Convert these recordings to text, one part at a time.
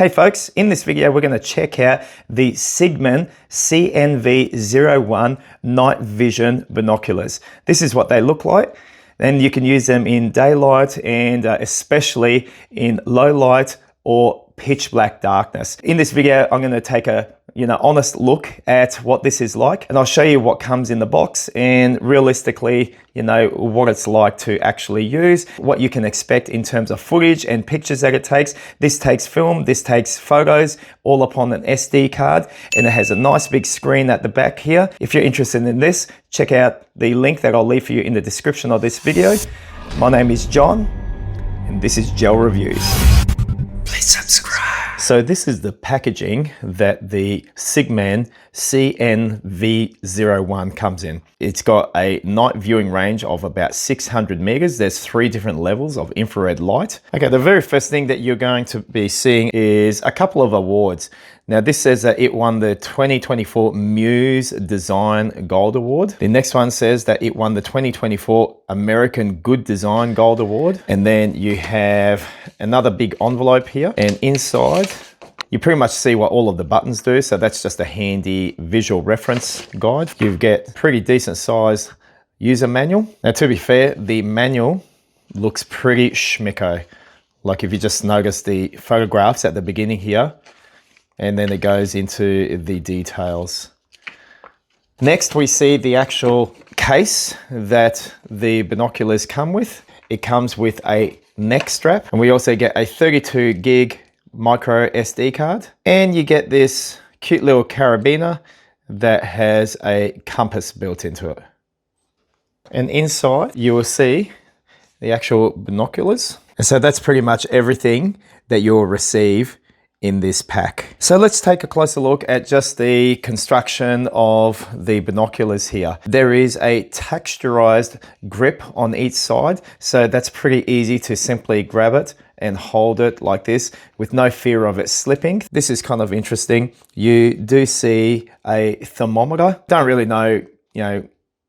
Hey folks, in this video we're going to check out the CIGMAN CNV01 night vision binoculars. This is what they look like, and you can use them in daylight and especially in low light or pitch black darkness. In this video I'm going to take a honest look at what this is like, and I'll show you what comes in the box and realistically what it's like to actually use, what you can expect in terms of footage and pictures that it takes. This takes film, this takes photos, all upon an SD card, and it has a nice big screen at the back here. If you're interested in this, check out the link that I'll leave for you in the description of this video. My name is John and this is Gel Reviews. Please subscribe. So this is the packaging that the CIGMAN CNV01 comes in. It's got a night viewing range of about 600 meters. There's 3 different levels of infrared light. Okay, the very first thing that you're going to be seeing is a couple of awards. Now this says that it won the 2024 Muse Design Gold Award. The next one says that it won the 2024 American Good Design Gold Award. And then you have another big envelope here, and inside you pretty much see what all of the buttons do. So that's just a handy visual reference guide. You get pretty decent sized user manual. Now to be fair, the manual looks pretty schmicko. Like if you just notice the photographs at the beginning here, and then it goes into the details. Next, we see the actual case that the binoculars come with. It comes with a neck strap, and we also get a 32 gig micro SD card, and you get this cute little carabiner that has a compass built into it. And inside you will see the actual binoculars. And so that's pretty much everything that you'll receive in this pack. So let's take a closer look at just the construction of the binoculars here. There is a texturized grip on each side, so that's pretty easy to simply grab it and hold it like this with no fear of it slipping. This is kind of interesting. You do see a thermometer. Don't really know,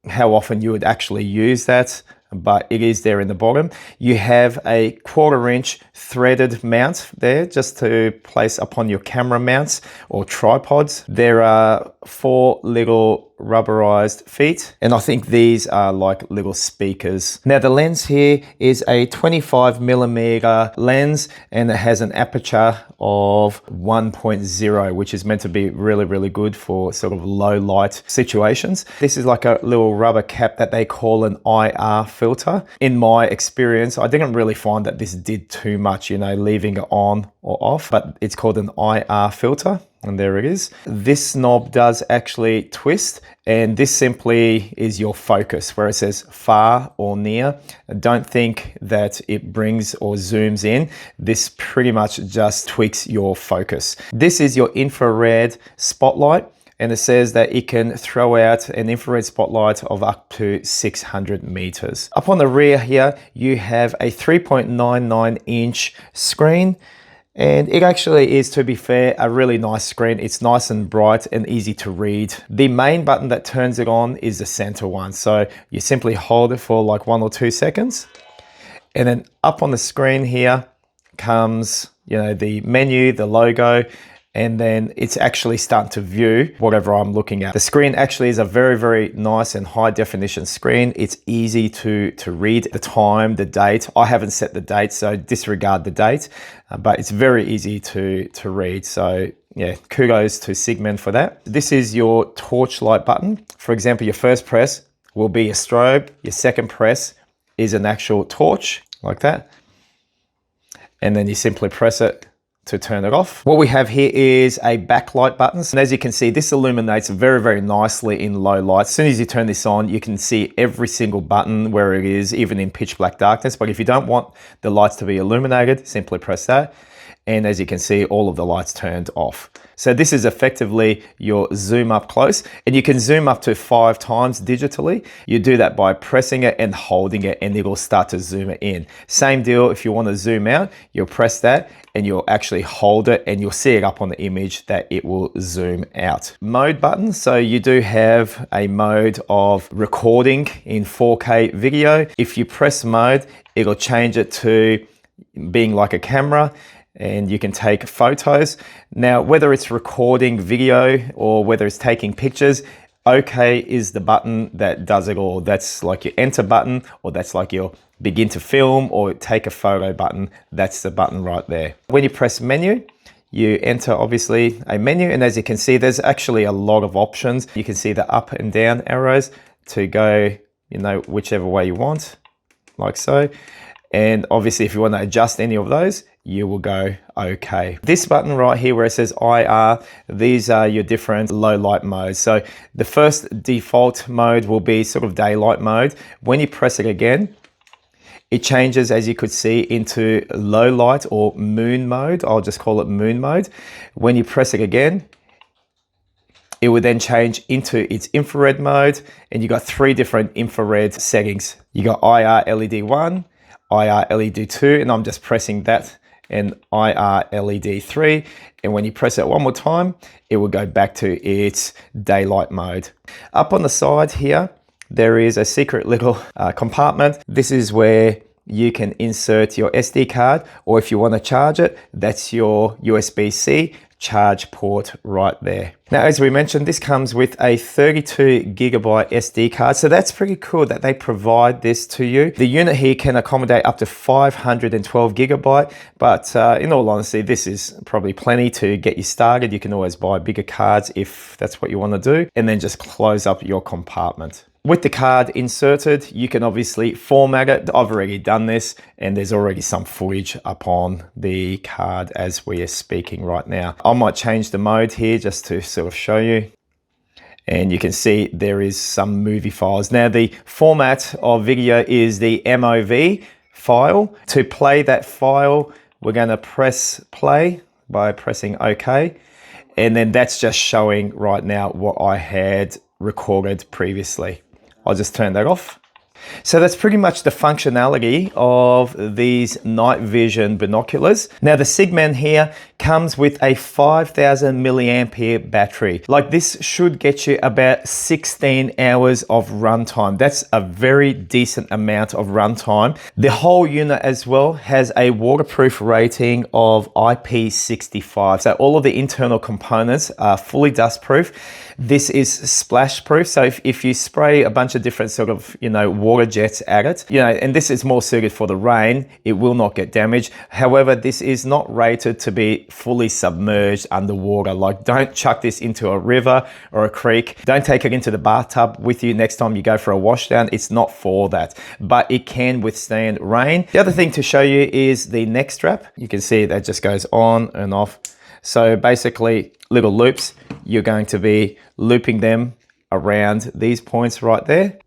how often you would actually use that, but it is there in the bottom. You have a 1/4 inch threaded mount there just to place upon your camera mounts or tripods. There are 4 little rubberized feet, and I think these are like little speakers. Now the lens here is a 25mm lens, and it has an aperture of 1.0, which is meant to be really good for sort of low light situations. This is like a little rubber cap that they call an IR filter. In my experience, I didn't really find that this did too much, leaving it on or off, but it's called an IR filter. And there it is. This knob does actually twist, and this simply is your focus, where it says far or near. Don't think that it brings or zooms in. This pretty much just tweaks your focus. This is your infrared spotlight, and it says that it can throw out an infrared spotlight of up to 600 meters. Up on the rear here, you have a 3.99 inch screen. And it actually is, to be fair, a really nice screen. It's nice and bright and easy to read. The main button that turns it on is the center one. So you simply hold it for like 1 or 2 seconds. And then up on the screen here comes, the menu, the logo, and then it's actually starting to view whatever I'm looking at. The screen actually is a very nice and high definition screen. It's easy to read the time, the date. I haven't set the date, so disregard the date, but it's very easy to read. So yeah, kudos to CIGMAN for that. This is your torchlight button. For example, your first press will be a strobe. Your second press is an actual torch, like that. And then you simply press it to turn it off. What we have here is a backlight button. And as you can see, this illuminates very nicely in low light. As soon as you turn this on, you can see every single button where it is, even in pitch black darkness. But if you don't want the lights to be illuminated, simply press that. And as you can see, all of the lights turned off. So this is effectively your zoom up close, and you can zoom up to 5 times digitally. You do that by pressing it and holding it, and it will start to zoom it in. Same deal if you want to zoom out, you'll press that and you'll actually hold it, and you'll see it up on the image that it will zoom out. Mode button, so you do have a mode of recording in 4K video. If you press mode, it'll change it to being like a camera. and you can take photos. Now, whether it's recording video or whether it's taking pictures, OK is the button that does it all. That's like your enter button, or that's like your begin to film or take a photo button. That's the button right there. When you press menu, you enter obviously a menu, and as you can see, there's actually a lot of options. You can see the up and down arrows to go, you know, whichever way you want, like so. And obviously if you want to adjust any of those, you will go OK. This button right here where it says IR, these are your different low light modes. So the first default mode will be sort of daylight mode. When you press it again, it changes, as you could see, into low light or moon mode. I'll just call it moon mode. When you press it again, it will then change into its infrared mode, and you got 3 different infrared settings. You got IR LED 1, IR LED 2, and I'm just pressing that, and IR LED 3. And when you press it one more time, it will go back to its daylight mode. Up on the side here, there is a secret little compartment. This is where you can insert your SD card, or if you want to charge it, that's your USB-C charge port right there. Now, as we mentioned, this comes with a 32 gigabyte SD card. So that's pretty cool that they provide this to you. The unit here can accommodate up to 512 gigabyte, but in all honesty, this is probably plenty to get you started. You can always buy bigger cards if that's what you want to do, and then just close up your compartment. With the card inserted, you can obviously format it. I've already done this, and there's already some footage up on the card as we are speaking right now. I might change the mode here just to sort of show you. And you can see there is some movie files. Now, the format of video is the MOV file. To play that file, we're going to press play by pressing OK. And then that's just showing right now what I had recorded previously. I'll just turn that off. So that's pretty much the functionality of these night vision binoculars. Now the CIGMAN here comes with a 5000 milliampere battery. Like, this should get you about 16 hours of runtime. That's a very decent amount of runtime. The whole unit as well has a waterproof rating of IP65. So all of the internal components are fully dustproof. This is splash proof. So if you spray a bunch of different sort of, you know, water jets at it, you know, and this is more suited for the rain, it will not get damaged. However, this is not rated to be fully submerged underwater. Like, don't chuck this into a river or a creek. Don't take it into the bathtub with you next time you go for a washdown. It's not for that, but it can withstand rain. The other thing to show you is the neck strap. You can see that just goes on and off. So basically, little loops, you're going to be looping them around these points right there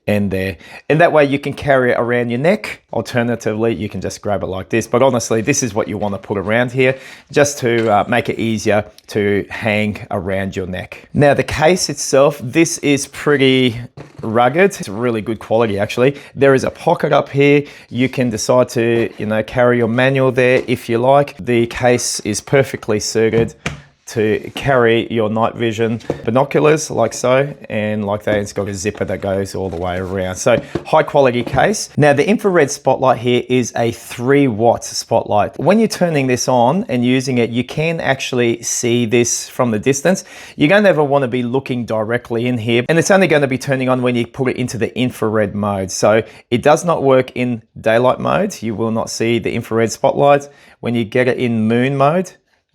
and there. And that way you can carry it around your neck. Alternatively, you can just grab it like this. But honestly, this is what you want to put around here, just to make it easier to hang around your neck. Now, the case itself, this is pretty rugged. It's really good quality, actually. There is a pocket up here. You can decide to, you know, carry your manual there if you like. The case is perfectly suited to carry your night vision binoculars like so, and like that, it's got a zipper that goes all the way around. So high quality case. Now the infrared spotlight here is a 3-watt spotlight. When you're turning this on and using it, you can actually see this from the distance. You're going to ever want to be looking directly in here, and it's only going to be turning on when you put it into the infrared mode. So it does not work in daylight mode. You will not see the infrared spotlight. When you get it in moon mode,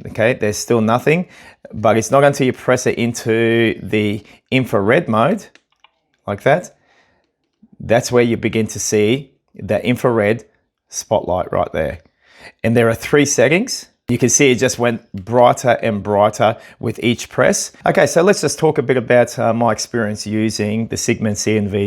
okay, there's still nothing, but it's not until you press it into the infrared mode, like that, that's where you begin to see the infrared spotlight right there. And there are 3 settings. You can see it just went brighter and brighter with each press. Okay, so let's just talk a bit about my experience using the CIGMAN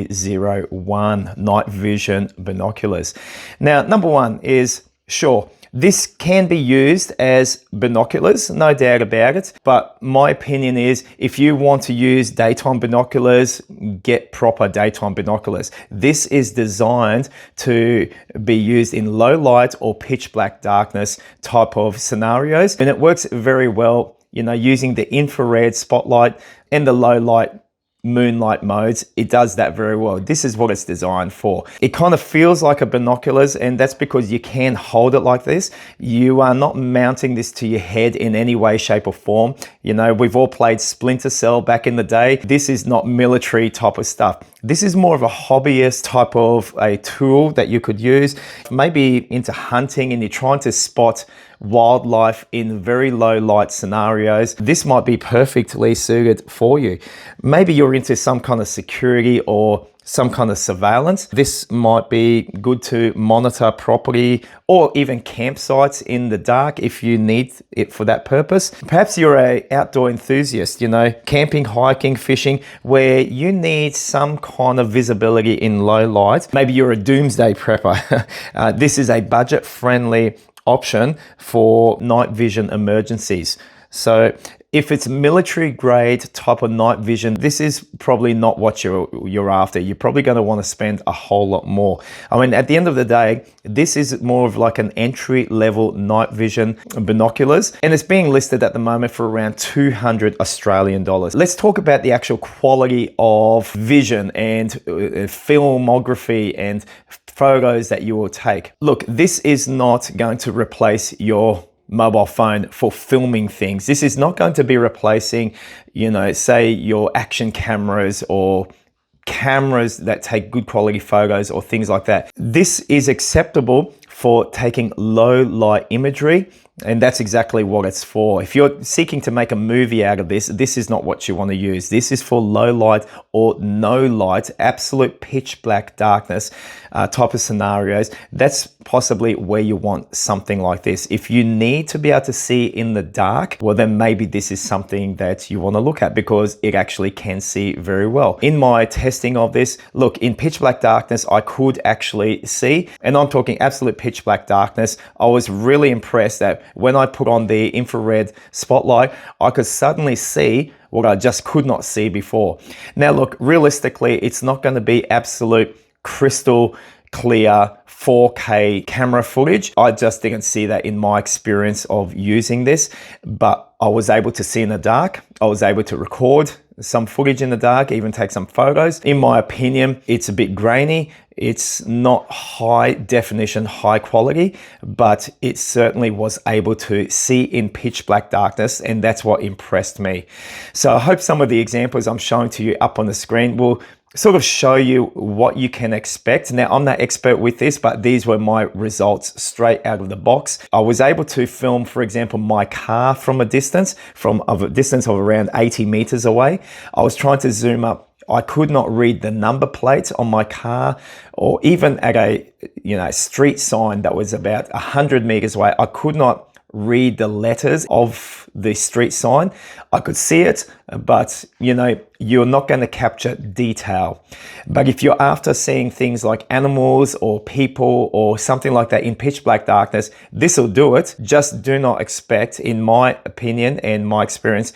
CNV01 night vision binoculars. Now, number one is, sure, this can be used as binoculars, no doubt about it. But my opinion is, if you want to use daytime binoculars, get proper daytime binoculars. This is designed to be used in low light or pitch black darkness type of scenarios. And it works very well, you know, using the infrared spotlight and the low light moonlight modes, it does that very well. This is what it's designed for. It kind of feels like a binoculars, and that's because you can hold it like this. You are not mounting this to your head in any way, shape or form. You know, we've all played Splinter Cell back in the day. This is not military type of stuff. This is more of a hobbyist type of a tool that you could use. Maybe into hunting and you're trying to spot wildlife in very low light scenarios. This might be perfectly suited for you. Maybe you're into some kind of security or some kind of surveillance. This might be good to monitor property or even campsites in the dark if you need it for that purpose. Perhaps you're an outdoor enthusiast, you know, camping, hiking, fishing, where you need some kind of visibility in low light. Maybe you're a doomsday prepper. This is a budget-friendly option for night vision emergencies. So if it's military grade type of night vision, this is probably not what you're after. You're probably going to want to spend a whole lot more. I mean, at the end of the day, this is more of like an entry level night vision binoculars, and it's being listed at the moment for around 200 Australian dollars. Let's talk about the actual quality of vision and filmography and photos that you will take. Look, this is not going to replace your mobile phone for filming things. This is not going to be replacing, you know, say your action cameras or cameras that take good quality photos or things like that. This is acceptable for taking low light imagery, and that's exactly what it's for. If you're seeking to make a movie out of this, this is not what you want to use. This is for low light or no light, absolute pitch black darkness type of scenarios. That's possibly where you want something like this. If you need to be able to see in the dark, well, then maybe this is something that you want to look at because it actually can see very well. In my testing of this, look, in pitch black darkness, I could actually see, and I'm talking absolute pitch black darkness. I was really impressed that when I put on the infrared spotlight, I could suddenly see what I just could not see before. Now, look, realistically, it's not going to be absolute crystal clear 4K camera footage. I just didn't see that in my experience of using this, but I was able to see in the dark. I was able to record some footage in the dark, even take some photos. In my opinion, it's a bit grainy. It's not high definition, high quality, but it certainly was able to see in pitch black darkness, and that's what impressed me. So I hope some of the examples I'm showing to you up on the screen will sort of show you what you can expect. Now, I'm not expert with this, but these were my results straight out of the box. I was able to film, for example, my car from a distance of around 80 meters away. I was trying to zoom up. I could not read the number plate on my car, or even at a street sign that was about 100 meters away. I could not read the letters of the street sign. I could see it, but you're not going to capture detail. But if you're after seeing things like animals or people or something like that in pitch black darkness, this will do it. Just do not expect, in my opinion and my experience,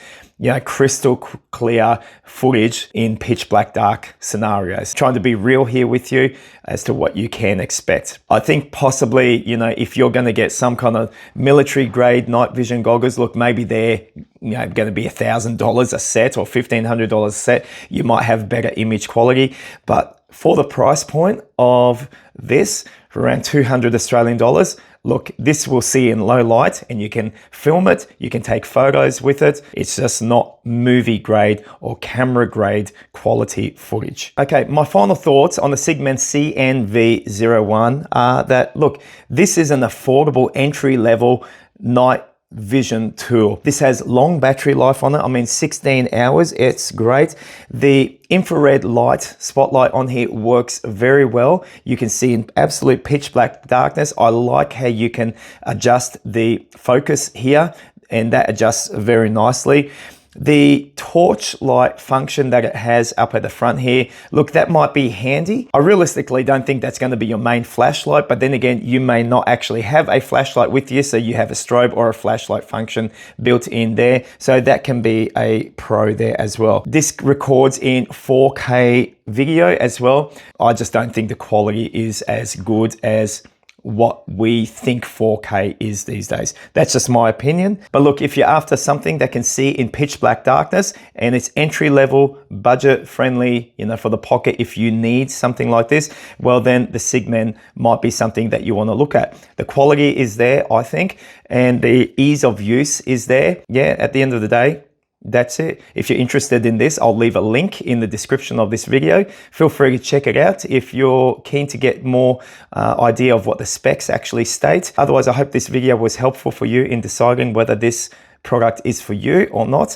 crystal clear footage in pitch black dark scenarios. Trying to be real here with you as to what you can expect. I think possibly, if you're going to get some kind of military grade night vision goggles, look, maybe they're going to be $1,000 a set or $1,500 a set. You might have better image quality, but for the price point of this, for around 200 Australian dollars, look, this will see in low light and you can film it, you can take photos with it. It's just not movie grade or camera grade quality footage. Okay, my final thoughts on the CIGMAN CNV01 are that, look, this is an affordable entry level night vision tool. This has long battery life on it. I mean, 16 hours. It's great. The infrared light spotlight on here works very well. You can see in absolute pitch black darkness. I like how you can adjust the focus here, and that adjusts very nicely. The torch light function that it has up at the front here, look, that might be handy. I realistically don't think that's going to be your main flashlight, but then again, you may not actually have a flashlight with you, so you have a strobe or a flashlight function built in there, so that can be a pro there as well. This records in 4K video as well. I just don't think the quality is as good as what we think 4K is these days. That's just my opinion. But look, if you're after something that can see in pitch black darkness and it's entry level, budget friendly, you know, for the pocket, if you need something like this, well then the CIGMAN might be something that you want to look at. The quality is there, I think, and the ease of use is there. Yeah, at the end of the day, that's it. If you're interested in this, I'll leave a link in the description of this video. Feel free to check it out if you're keen to get more idea of what the specs actually state. Otherwise, I hope this video was helpful for you in deciding whether this product is for you or not.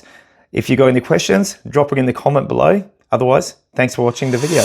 If you got any questions, drop it in the comment below. Otherwise, thanks for watching the video.